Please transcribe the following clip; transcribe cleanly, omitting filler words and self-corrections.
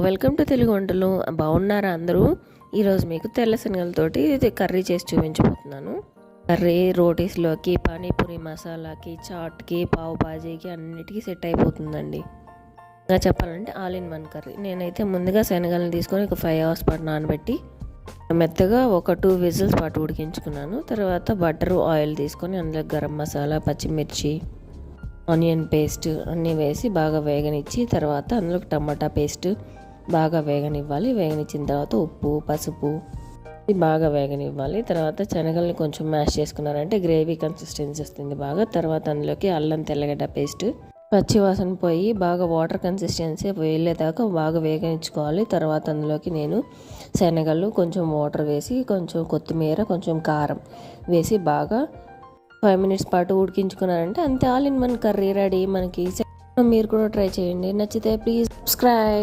Welcome to Telugu వంటలు. బాగున్నారా అందరూ? ఈరోజు మీకు తెల్ల శనగలతోటి ఇది కర్రీ చేసి చూపించబోతున్నాను. కర్రీ రోటీస్లోకి, పానీపూరి మసాలాకి, చాట్కి, పావు బాజీకి అన్నిటికీ సెట్ అయిపోతుందండి. ఇంకా చెప్పాలంటే ఆల్ ఇన్ వన్ కర్రీ. నేనైతే ముందుగా శనగలను తీసుకొని ఒక 5 hours పాటు నానబెట్టి మెత్తగా ఒక 2 whistles పాటు ఉడికించుకున్నాను. తర్వాత బటరు, ఆయిల్ తీసుకొని అందులో గరం మసాలా, పచ్చిమిర్చి, ఆనియన్ పేస్ట్ అన్నీ వేసి బాగా వేగనిచ్చి, తర్వాత అందులో టమాటా పేస్ట్ బాగా వేగనివ్వాలి. వేగనిచ్చిన తర్వాత ఉప్పు, పసుపు బాగా వేగనివ్వాలి. తర్వాత శనగల్ని కొంచెం మ్యాష్ చేసుకున్నారంటే గ్రేవీ కన్సిస్టెన్సీ వస్తుంది బాగా. తర్వాత అందులోకి అల్లం తెల్లగడ్డ పేస్ట్ పచ్చివాసన పోయి బాగా వాటర్ కన్సిస్టెన్సీ వెళ్ళేదాకా బాగా వేగనిచ్చుకోవాలి. తర్వాత అందులోకి నేను శనగలు కొంచెం వాటర్ వేసి, కొంచెం కొత్తిమీర, కొంచెం కారం వేసి బాగా 5 minutes పాటు ఉడికించుకున్నారంటే అంతే, all in one curry ready మనకి. మీరు కూడా ట్రై చేయండి. నచ్చితే ప్లీజ్ సబ్స్క్రైబ్.